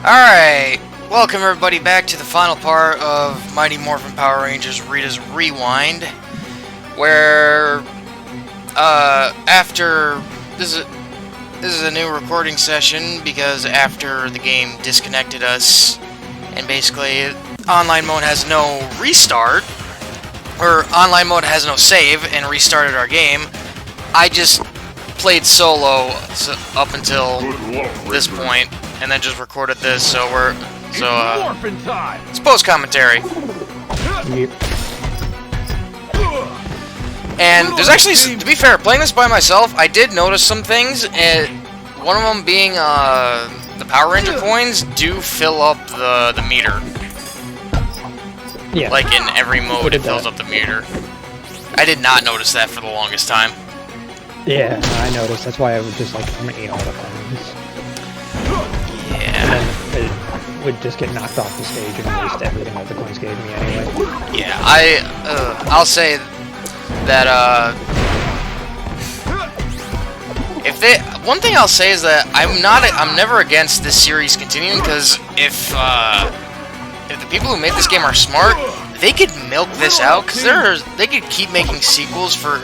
Alright, welcome everybody back to the final part of Mighty Morphin Power Rangers Rita's Rewind, where, after, this is a new recording session, because after the game disconnected us, and basically, online mode has no restart, or online mode has no save, and restarted our game, I just played solo up until this point. And then just recorded this, so it's post-commentary. Yep. And there's actually, to be fair, playing this by myself, I did notice some things, and one of them being, the Power Ranger coins do fill up the meter. Yeah. Like in every mode, it fills up the meter. I did not notice that for the longest time. Yeah, I noticed. That's why I was just like, I'm gonna eat all the coins. And then it would just get knocked off the stage and waste everything that the coins gave me anyway. Yeah, I'll say that, one thing I'll say is that I'm never against this series continuing, because if the people who made this game are smart, they could milk this out, because they could keep making sequels for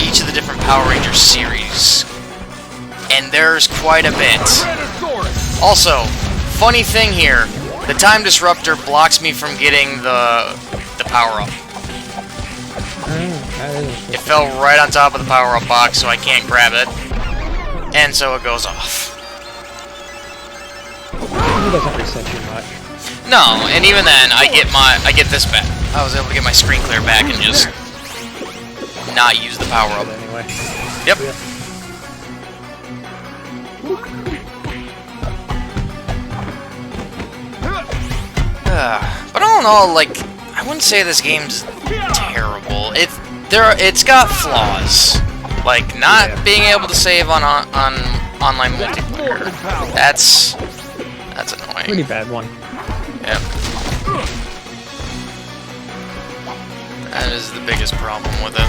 each of the different Power Rangers series. And there's quite a bit. Also, funny thing here, the time disruptor blocks me from getting the power-up. It fell right on top of the power-up box, so I can't grab it. And so it goes off. It doesn't reset you much. No, and even then, I get this back. I was able to get my screen clear back and just not use the power-up. Anyway. Yep. But all in all, like, I wouldn't say this game's terrible. It's got flaws, like not being able to save on online multiplayer. That's annoying. Pretty bad one. Yep. That is the biggest problem with it.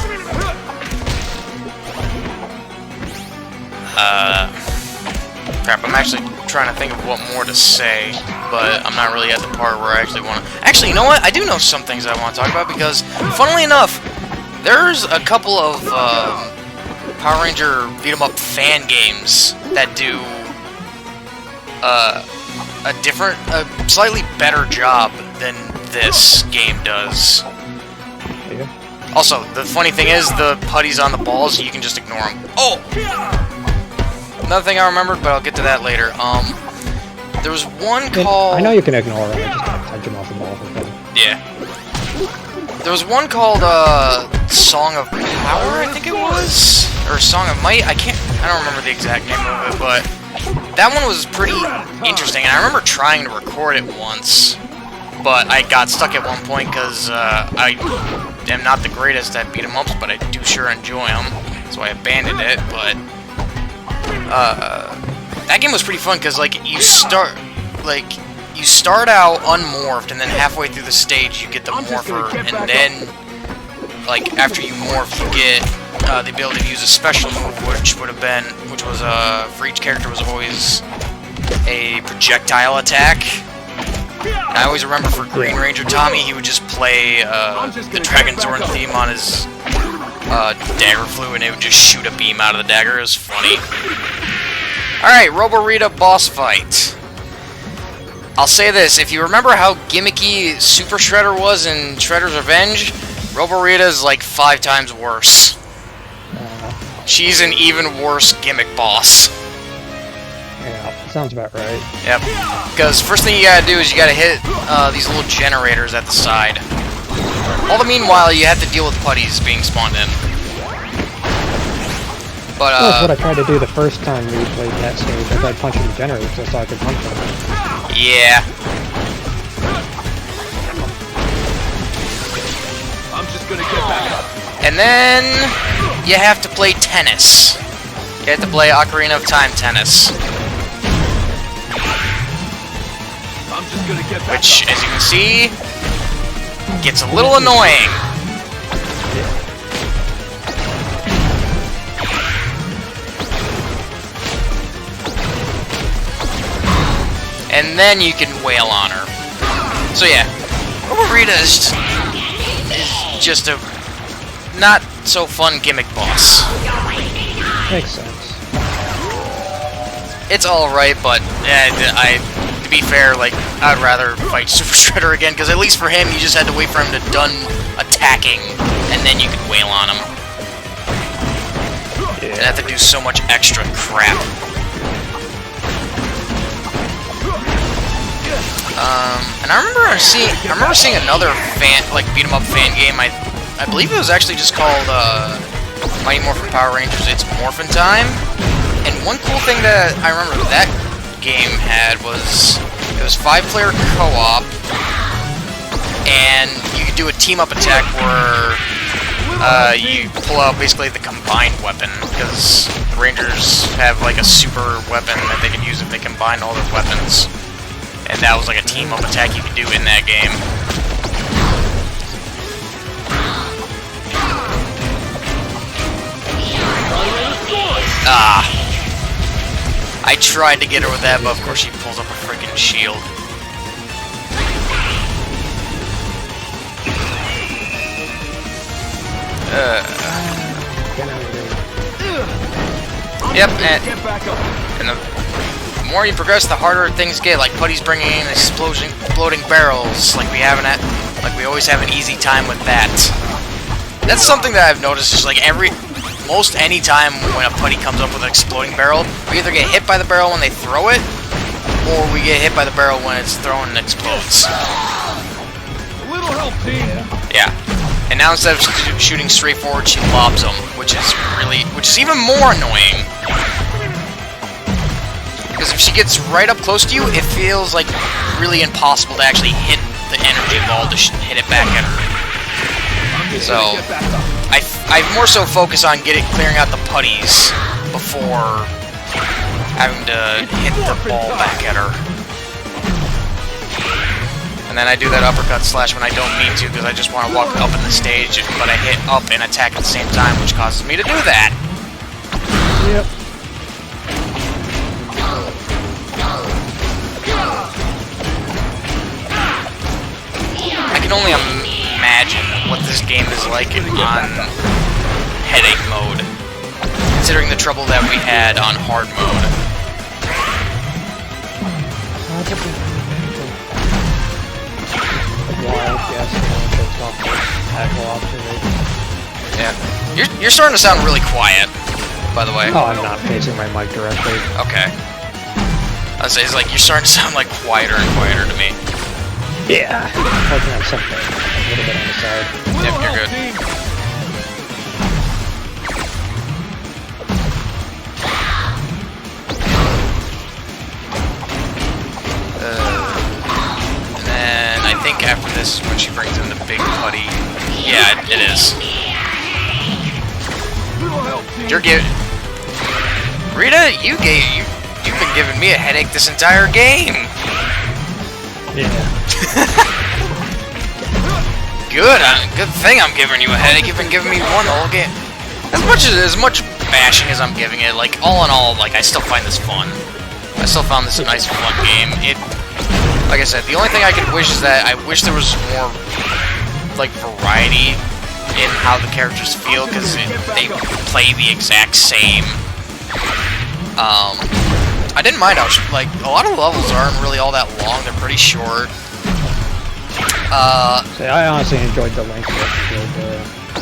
Crap, I'm actually trying to think of what more to say, but I'm not really at the part where I actually want to... Actually, you know what? I do know some things I want to talk about, because, funnily enough, there's a couple of Power Ranger beat-em-up fan games that do a slightly better job than this game does. Yeah. Also, the funny thing is, the putties on the balls, you can just ignore them. Oh! Another thing I remembered, but I'll get to that later. There was one called... I know you can ignore them, I just gotta touch them off the ball for fun. Yeah. There was one called, Song of Power, I think it was? Or Song of Might? I don't remember the exact name of it, but that one was pretty interesting, and I remember trying to record it once, but I got stuck at one point, because, I am not the greatest at beat-em-ups, but I do sure enjoy them, so I abandoned it, but... that game was pretty fun, because, like, you start out unmorphed, and then halfway through the stage you get the morpher, and then, like, after you morph, you get, the ability to use a special move, which was, for each character was always a projectile attack. And I always remember for Green Ranger Tommy, he would just play, the Dragon Zorn theme on his, dagger flute, and it would just shoot a beam out of the dagger. It was funny. Alright, Rita boss fight. I'll say this, if you remember how gimmicky Super Shredder was in Shredder's Revenge, Rita is like 5 times worse. She's an even worse gimmick boss. Yeah, sounds about right. Yep. Because first thing you gotta do is you gotta hit these little generators at the side. All the meanwhile, you have to deal with putties being spawned in. But, that's what I tried to do the first time we played that stage. I tried punching the generators just so I could punch them. Yeah. I'm just gonna get back up. And then you have to play tennis. You have to play Ocarina of Time tennis. I'm just gonna get back Which, up. as you can see, gets a little annoying. and then you can wail on her. So yeah, Rita is just a not so fun gimmick boss. Makes sense. It's alright, but to be fair, like, I'd rather fight Super Shredder again, because at least for him, you just had to wait for him to done attacking, and then you could wail on him. Yeah. And have to do so much extra crap. And I remember seeing another beat 'em up fan game. I believe it was actually just called Mighty Morphin Power Rangers. It's Morphin Time. And one cool thing that I remember that game had was it was 5-player co-op, and you could do a team-up attack where you pull out basically the combined weapon, because the Rangers have like a super weapon that they can use if they combine all their weapons. And that was like a team-up attack you could do in that game. Ah. I tried to get her with that, but of course she pulls up a freaking shield. Yep, and the more you progress, the harder things get. Like Putty's bringing in exploding barrels, like we always have an easy time with that. That's something that I've noticed. Is like most any time when a Putty comes up with an exploding barrel, we either get hit by the barrel when they throw it, or we get hit by the barrel when it's thrown and explodes. A little help, team. Yeah. And now instead of shooting straight forward, she lobs them, which is even more annoying. Because if she gets right up close to you, it feels like really impossible to actually hit the energy ball to hit it back at her. So I more so focus on clearing out the putties before having to hit the ball back at her. And then I do that uppercut slash when I don't mean to, because I just want to walk up in the stage, but I hit up and attack at the same time, which causes me to do that. Yep. I can only imagine what this game is like on headache mode, considering the trouble that we had on hard mode. Yeah. You're starting to sound really quiet, by the way. Oh, I'm not facing my mic directly. Okay. I was saying, it's like you're starting to sound like quieter and quieter to me. Yeah. Working on something a little bit on the side. Yep, you're good. And then I think after this is when she brings in the big putty. Yeah, it is. You're giving Rita, you've been giving me a headache this entire game. Yeah. Good thing I'm giving you a headache. You've been giving me one the whole game. As much bashing as I'm giving it, like all in all, like I still find this fun. I still found this a nice, fun game. Like I said, the only thing I could wish is that I wish there was more, like, variety in how the characters feel, because they play the exact same. I didn't mind how, like, a lot of levels aren't really all that long. They're pretty short. See, I honestly enjoyed the length of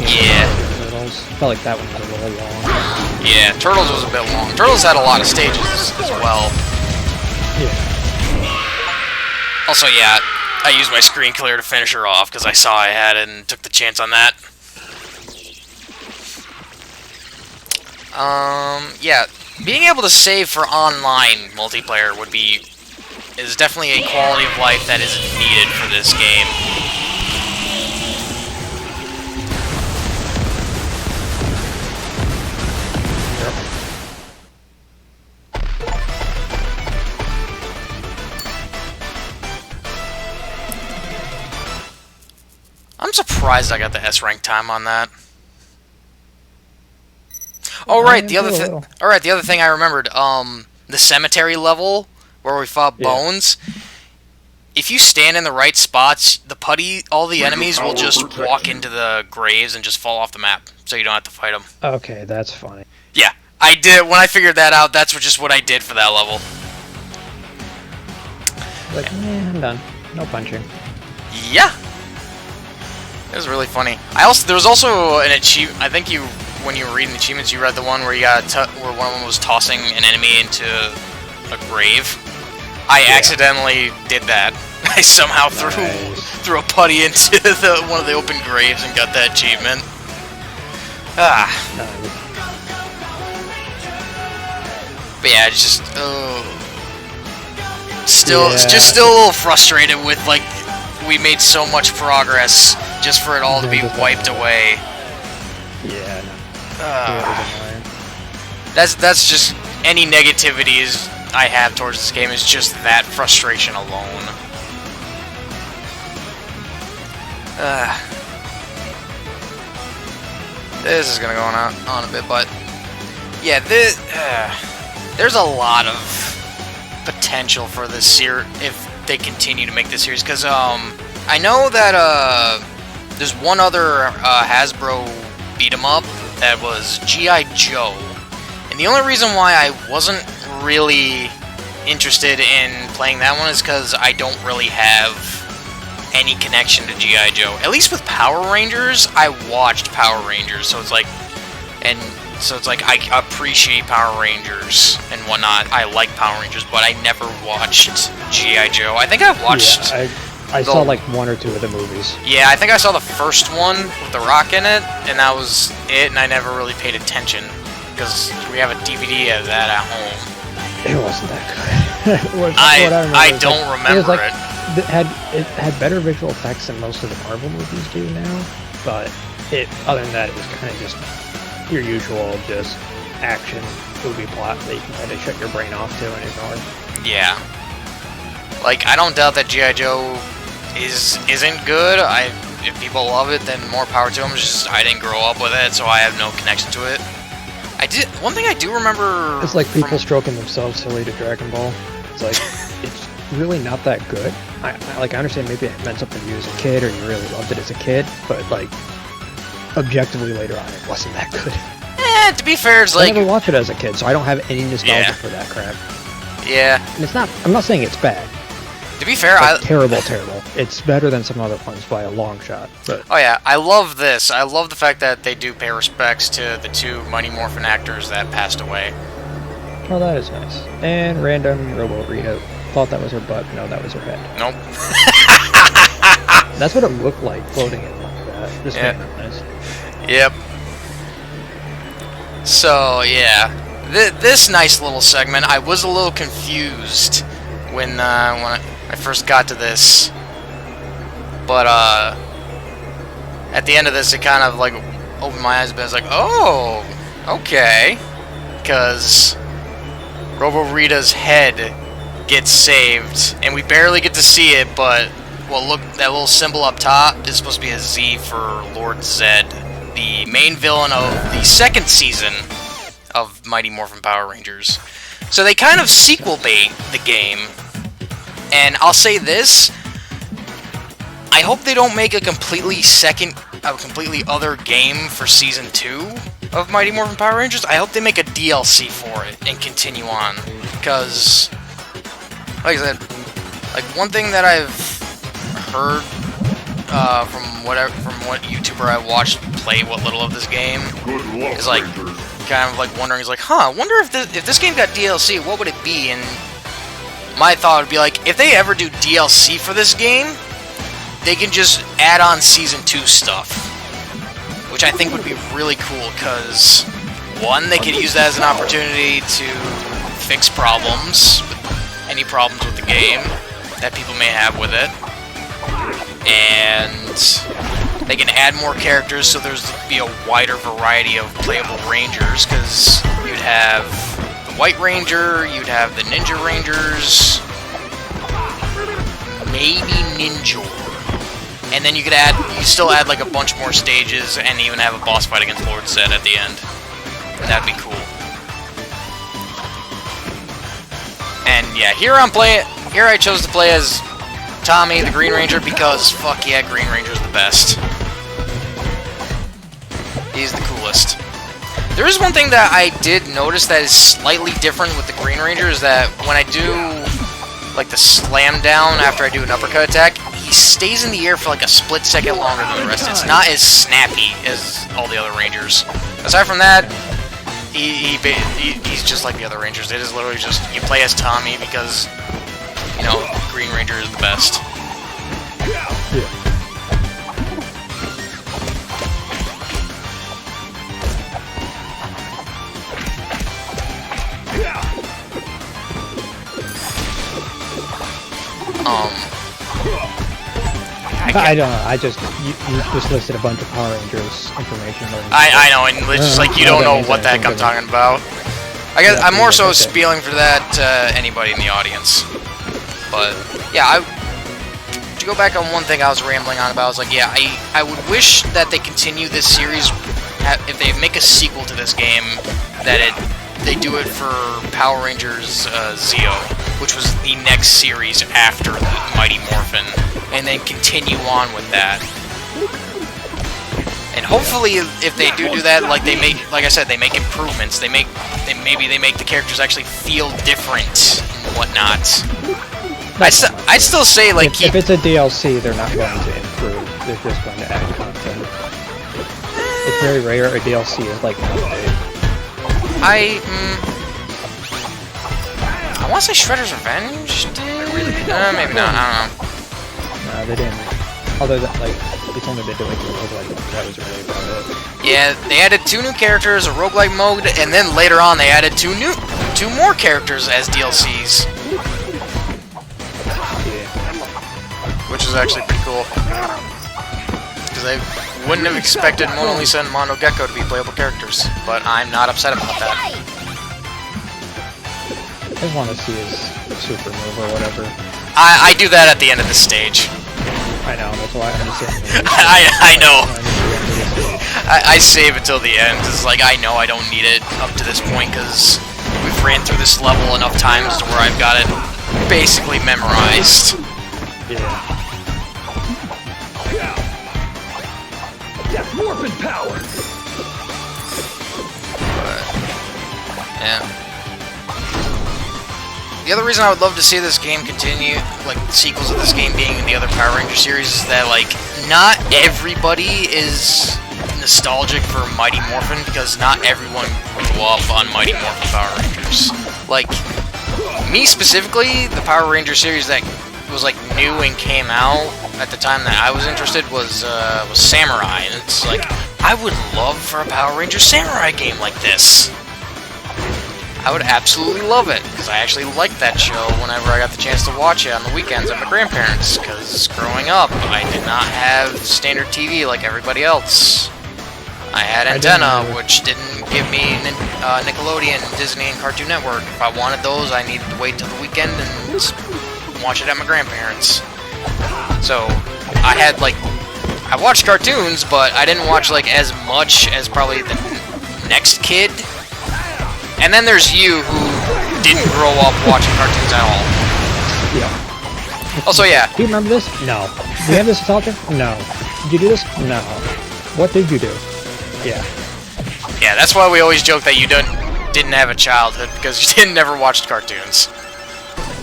yeah. Turtles. Felt like that one was a little long. Yeah, Turtles was a bit long. Turtles had a lot of stages as well. Yeah. Also, yeah, I used my screen clear to finish her off because I saw I had it and took the chance on that. Yeah, being able to save for online multiplayer is definitely a quality of life that isn't needed for this game. I'm surprised I got the S rank time on that. Oh right, the other thing I remembered, the cemetery level where we fought Bones. If you stand in the right spots, all the enemies will just walk into the graves and just fall off the map, so you don't have to fight them. Okay, that's funny. Yeah, I did. When I figured that out, that's just what I did for that level. Like, I'm done. No punching. Yeah. It was really funny. There was also an achievement. I think when you were reading the achievements, you read the one where where one of them was tossing an enemy into a grave. I accidentally did that. I somehow threw a putty into one of the open graves and got that achievement. But yeah, it's just still a little frustrated with like we made so much progress just for it all to be wiped away. Yeah. That's just any negativity I have towards this game is just that frustration alone. This is gonna go on a bit, but yeah, there's a lot of potential for this series if they continue to make this series. Because I know that there's one other Hasbro beat 'em up that was G.I. Joe, and the only reason why I wasn't really interested in playing that one is because I don't really have any connection to G.I. Joe. At least with Power Rangers, I watched Power Rangers, so it's like I appreciate Power Rangers and whatnot. I like Power Rangers, but I never watched G.I. Joe. I think I watched... Yeah, I saw like one or two of the movies. Yeah, I think I saw the first one with The Rock in it, and that was it, and I never really paid attention, because we have a DVD of that at home. It wasn't that good. I don't remember it. It had better visual effects than most of the Marvel movies do now, but other than that, it was kind of just your usual just action movie plot that you can kind of shut your brain off to and ignore. Yeah. Like, I don't doubt that G.I. Joe isn't good. If people love it, then more power to them. It's just I didn't grow up with it, so I have no connection to it. One thing I do remember... It's like people stroking themselves silly to Dragon Ball. It's like, it's really not that good. I understand maybe it meant something to you as a kid, or you really loved it as a kid, but like, objectively later on, it wasn't that good. To be fair, it's like... I never watched it as a kid, so I don't have any nostalgia for that crap. Yeah. And I'm not saying it's bad. To be fair, terrible. It's better than some other ones by a long shot. But oh yeah, I love this. I love the fact that they do pay respects to the two Mighty Morphin actors that passed away. Oh, that is nice. And random Robo Rita. Thought that was her butt. No, that was her head. Nope. That's what it looked like floating in like that. This nice. Yep. So yeah, this nice little segment. I was a little confused when I first got to this, but at the end of this, it kind of like opened my eyes a bit. I was like, oh, okay, because Robo Rita's head gets saved, and we barely get to see it, but well, look, that little symbol up top is supposed to be a Z for Lord Zed, the main villain of the second season of Mighty Morphin Power Rangers. So they kind of sequel bait the game. And I'll say this, I hope they don't make a completely other game for Season 2 of Mighty Morphin Power Rangers. I hope they make a DLC for it and continue on. Because, like I said, like one thing that I've heard from what YouTuber I watched play what little of this game is like, kind of like wondering, is like, I wonder if this game got DLC, what would it be? And my thought would be like, if they ever do DLC for this game, they can just add on Season 2 stuff. Which I think would be really cool, because, one, they could use that as an opportunity to fix problems, any problems with the game that people may have with it. And they can add more characters, so there's be a wider variety of playable Rangers, because you'd have the White Ranger, you'd have the Ninja Rangers, maybe Ninja, and then you still add like a bunch more stages, and even have a boss fight against Lord Zed at the end. That'd be cool. And yeah, here I chose to play as Tommy, the Green Ranger, because fuck yeah, Green Ranger's the best. He's the coolest. There is one thing that I did notice that is slightly different with the Green Ranger, is that when I do like the slam down after I do an uppercut attack, he stays in the air for like a split second longer than the rest. It's not as snappy as all the other Rangers. Aside from that, he's just like the other Rangers. It is literally just, you play as Tommy because, you know, Green Ranger is the best. Yeah. I don't know. I just you just listed a bunch of Power Rangers information. I know, and it's just like you don't know what the heck I'm talking about. I guess I'm more so spieling for that to anybody in the audience. But yeah, to go back on one thing I was rambling on about, I was like, yeah, I would wish that they continue this series. If they make a sequel to this game, that they do it for Power Rangers Zeo, which was the next series after the Mighty Morphin, and then continue on with that. And hopefully, if they do that, like they make, like I said, they make improvements. Maybe they make the characters actually feel different and whatnot. I'd still say like if it's a DLC, they're not going to improve. They're just going to add content. It's very rare a DLC is like an update. I want to say Shredder's Revenge did? Maybe not, I don't know. No, they didn't. Although, it's only they did like the roguelike mode. That was really about it. Yeah, they added 2 new characters, a roguelike mode, and then later on they added 2 more characters as DLCs. Yeah. Which is actually pretty cool. Because I wouldn't have expected Mona Lisa and Mondo Gecko to be playable characters, but I'm not upset about that. I just want to see his super move or whatever. I do that at the end of the stage. I know, that's why I'm saying. I know. I save it till the end, because like, I know I don't need it up to this point, because we've ran through this level enough times to where I've got it basically memorized. Yeah. Morphin power. Yeah. The other reason I would love to see this game continue, like sequels of this game being in the other Power Ranger series, is that like not everybody is nostalgic for Mighty Morphin, because not everyone grew up on Mighty Morphin Power Rangers. Like me specifically, the Power Ranger series that was like new and came out at the time that I was interested was Samurai, and it's like I would love for a Power Ranger Samurai game like this. I would absolutely love it, because I actually liked that show whenever I got the chance to watch it on the weekends at my grandparents', because growing up, I did not have standard TV like everybody else. I had Antenna, which didn't give me Nickelodeon, Disney, and Cartoon Network. If I wanted those, I needed to wait till the weekend and watch it at my grandparents'. So, I had, like, I watched cartoons, but I didn't watch, like, as much as probably the next kid. And then there's you, who didn't grow up watching cartoons at all. Yeah. Also, yeah. Do you remember this? No. Do you have this nostalgia? No. Did you do this? No. What did you do? Yeah. Yeah, that's why we always joke that you didn't have a childhood, because you didn't never watch cartoons.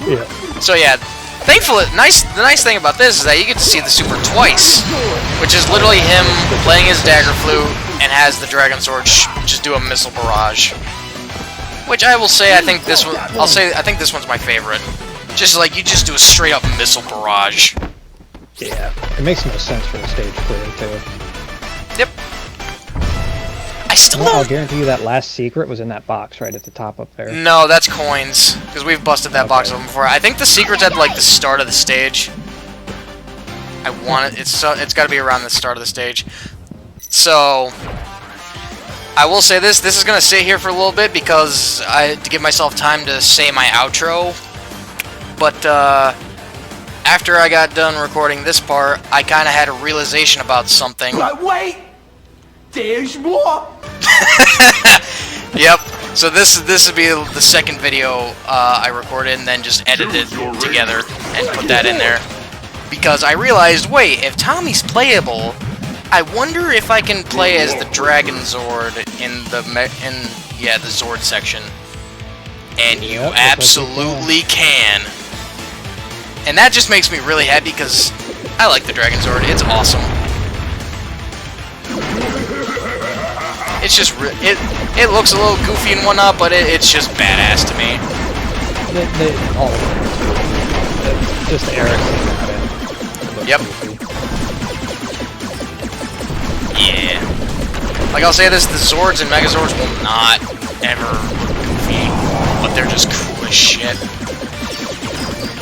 Yeah. So yeah, thankfully, the nice thing about this is that you get to see the Super twice, which is literally him playing his dagger flute and has the Dragon Sword just do a missile barrage. Which I will say, I think this one's my favorite. Just like you just do a straight up missile barrage. Yeah. It makes no sense for the stage clearing too. Yep. I still I'll don't. guarantee you that last secret was in that box right at the top up there. No, that's coins, because we've busted that box open before. I think the secret's at like the start of the stage. I want it. It's got to be around the start of the stage. So I will say this is going to sit here for a little bit because to give myself time to say my outro. But after I got done recording this part, I kind of had a realization about something. But wait! There's more! Yep. So this would be the second video I recorded and then just edited together and put that in there. Because I realized, wait, if Tommy's playable, I wonder if I can play as the Dragon Zord in the Zord section. And you absolutely can. And that just makes me really happy because I like the Dragon Zord. It's awesome. It's just it looks a little goofy and whatnot, but it's just badass to me. They all just the Eric. Yep. Yeah. Like I'll say this, the Zords and Megazords will not ever look goofy, but they're just cool as shit.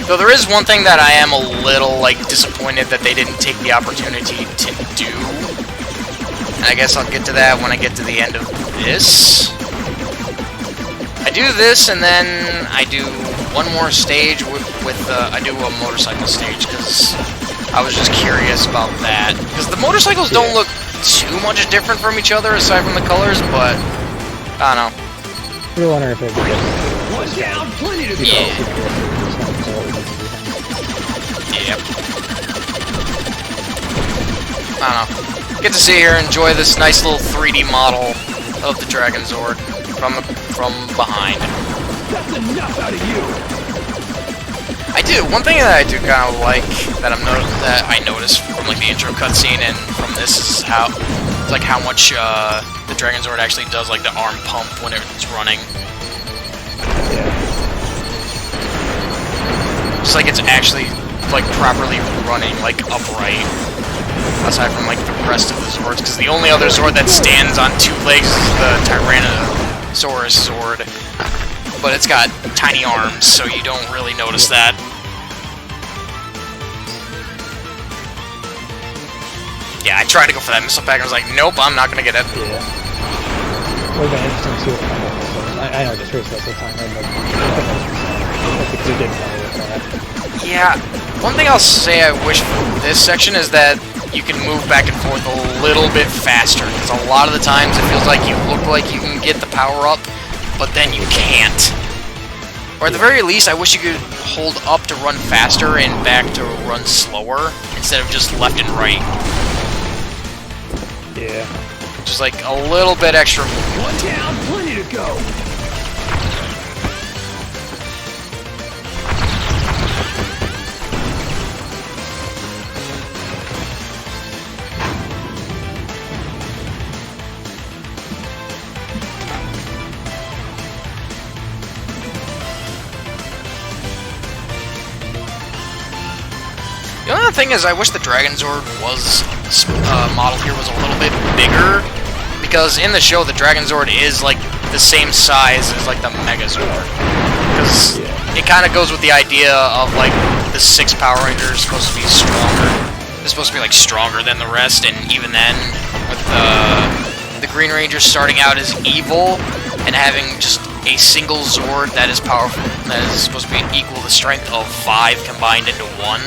Though there is one thing that I am a little, like, disappointed that they didn't take the opportunity to do. And I guess I'll get to that when I get to the end of this. I do this, and then I do one more stage I do a motorcycle stage, because I was just curious about that. Because the motorcycles don't look too much different from each other, aside from the colors, but I don't know. You're wondering if it would One down, plenty to go. Yeah. Yep. I don't know. Get to see her enjoy this nice little 3D model of the Dragon Zord from behind. That's enough out of you. I do. One thing that I do kind of like that I noticed from like the intro cutscene and from this is how much the Dragon Zord actually does like the arm pump when it's running. Just like it's actually like properly running like upright. Aside from like the rest of the Zords, because the only other Zord that stands on two legs is the Tyrannosaurus Zord. But it's got tiny arms, so you don't really notice that. Yeah, I tried to go for that missile pack, and I was like, nope, I'm not gonna get it. Yeah. Would have been interesting to see what I know just first the time, but we did play with that. Yeah, one thing I'll say I wish for this section is that you can move back and forth a little bit faster, because a lot of the times it feels like you look like you can get the power up, but then you can't. Or at the very least, I wish you could hold up to run faster and back to run slower, instead of just left and right. Yeah. Just like a little bit extra. One down, plenty to go. The other thing is, I wish the Dragon Zord was model here was a little bit bigger, because in the show the Dragon Zord is like the same size as like the Megazord. Because it kind of goes with the idea of like the 6 Power Rangers supposed to be stronger. They're supposed to be like stronger than the rest, and even then, with the Green Ranger starting out as evil and having just a single Zord that is powerful, that is supposed to be equal the strength of 5 combined into 1.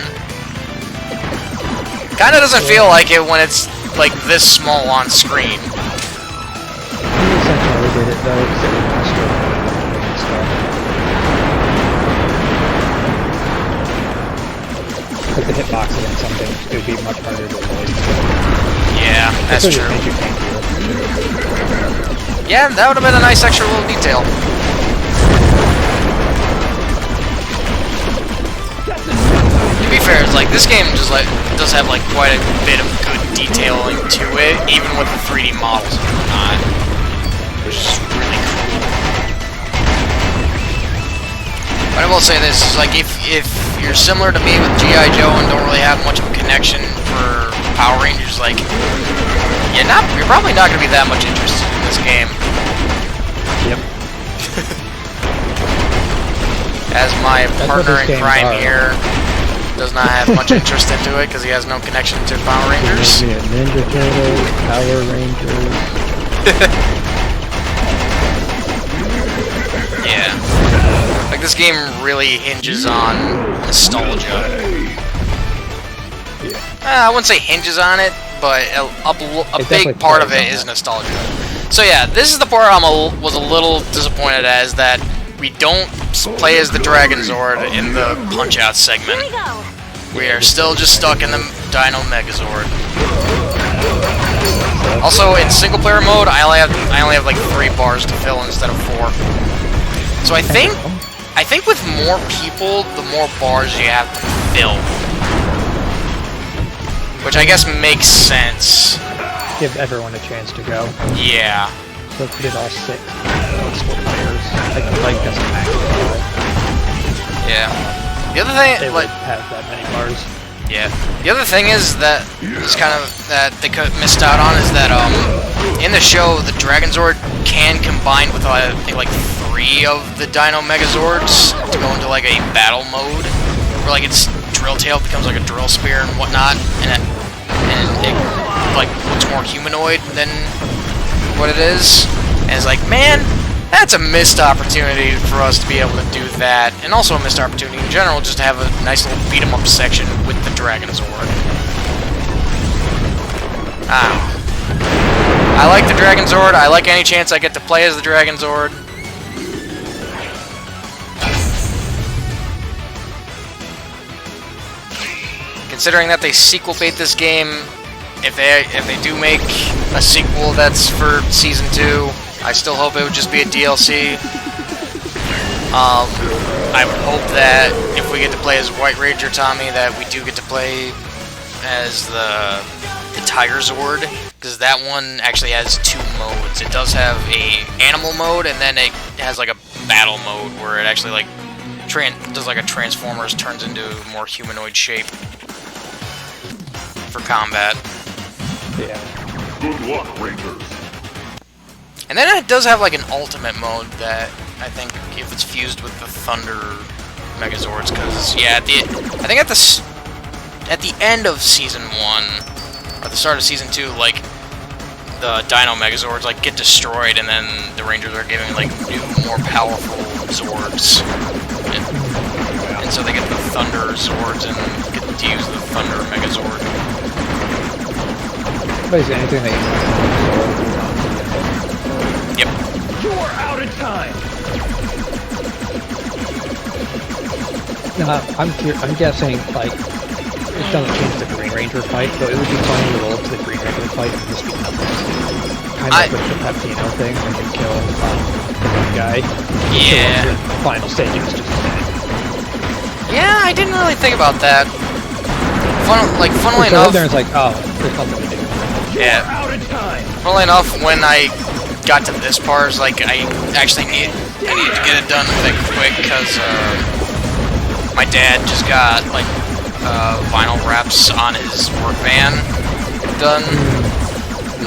Kinda doesn't feel like it when it's like this small on screen. Like the hitbox against something, it would be much harder to avoid. Yeah, that's true. Yeah, that would have been a nice extra little detail. To be fair, it's like this game just like does have like quite a bit of good detailing to it, even with the 3D models and whatnot, which is really cool. But I will say this: is like if you're similar to me with G.I. Joe and don't really have much of a connection for Power Rangers, like you're probably not going to be that much interested in this game. Yep. As my partner in crime here does not have much interest into it because he has no connection to Power Rangers. Yeah, Ninja Turtles, Power Rangers. Yeah. Like, this game really hinges on nostalgia. I wouldn't say hinges on it, but a big part of it is nostalgia. So yeah, this is the part was a little disappointed as that we don't play as the Dragon Zord in the Punch-Out segment. We are still just stuck in the Dino Megazord. Also, in single-player mode, I only have like 3 bars to fill instead of 4. So I think with more people, the more bars you have to fill, which I guess makes sense. Give everyone a chance to go. Yeah. So if we did all 6 multiple players, like that's a max. Yeah. The other thing, They like, would have that many bars. yeah. The other thing is that is kind of that they missed out on is that in the show the Dragon Zord can combine with I think like 3 of the Dino Megazords to go into like a battle mode where like its drill tail becomes like a drill spear and whatnot, and it like looks more humanoid than what it is. And it's like, man, that's a missed opportunity for us to be able to do that, and also a missed opportunity in general just to have a nice little beat 'em up section with the Dragon Zord. I like the Dragon Zord. I like any chance I get to play as the Dragon Zord. Considering that they sequel bait this game, if they do make a sequel that's for Season 2, I still hope it would just be a DLC. I would hope that if we get to play as White Ranger Tommy, that we do get to play as the Tiger Zord, because that one actually has 2 modes. It does have a animal mode, and then it has like a battle mode where it actually like does like a Transformers, turns into a more humanoid shape for combat. Yeah. Good luck, Rangers. And then it does have like an ultimate mode that I think if it's fused with the Thunder Megazords, because yeah, I think at the end of Season 1 or the start of Season 2, like the Dino Megazords like get destroyed, and then the Rangers are given like new, more powerful Zords, and so they get the Thunder Zords and get to use the Thunder Megazord. Basically anything that Yep. You're out of time. I'm guessing, like, it doesn't change the Green Ranger fight, but it would be fun to roll up to the Green Ranger fight and just be nothing. Kind of like the Pepino thing, when you kill the one guy. Yeah. The final stage is just Yeah, I didn't really think about that. Funnily so enough. there it's like, oh, there's nothing to do. Yeah. Out of time. Funnily enough, when I got to this part, it's like I actually needed to get it done like quick, because my dad just got like vinyl wraps on his work van done.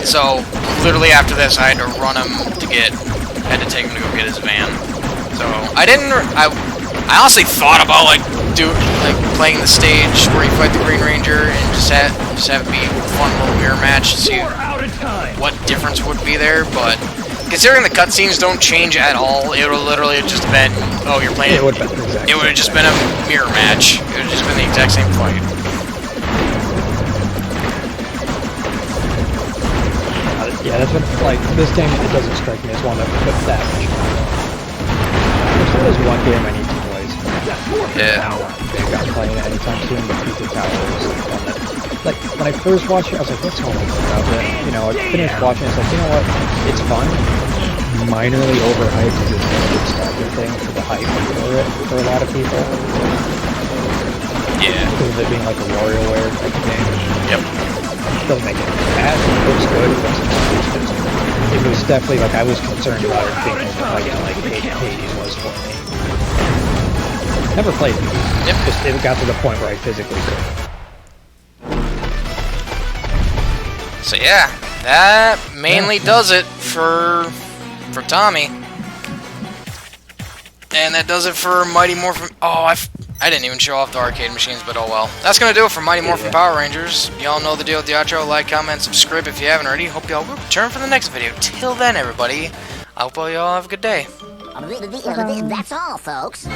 So literally after this, I had to run him had to take him to go get his van. So I honestly thought about like playing the stage where you fight the Green Ranger and just have it be a fun little mirror match to see what difference would be there, but considering the cutscenes don't change at all, it would literally have just been, oh, you're playing. It would have just been a mirror match. It would have just been the exact same fight. Yeah, that's what, like, this game, it doesn't strike me as one that would put that much time. There's one game I need to play. Yeah. Maybe I'm playing it anytime soon, but Pizza Tower is one that, like, when I first watched it, I was like, what's so much about it? You know, I finished watching it, it's like, you know what, it's fun, minorly overhyped, because it's a good starter thing for the hype for it, for a lot of people. Yeah. Because of it being like a WarioWare type of game. Yep. It doesn't make it bad, it looks good, it was definitely, like, I was concerned about it being like Hades was for me. Never played it. Yep. Just, it got to the point where I physically couldn't. So yeah, that mainly does it for Tommy. And that does it for Mighty Morphin. Oh, I didn't even show off the arcade machines, but oh well. That's gonna do it for Mighty Morphin Power Rangers. Y'all know the deal with the outro. Like, comment, subscribe if you haven't already. Hope y'all will return for the next video. Till then, everybody, I hope y'all have a good day. That's all, folks.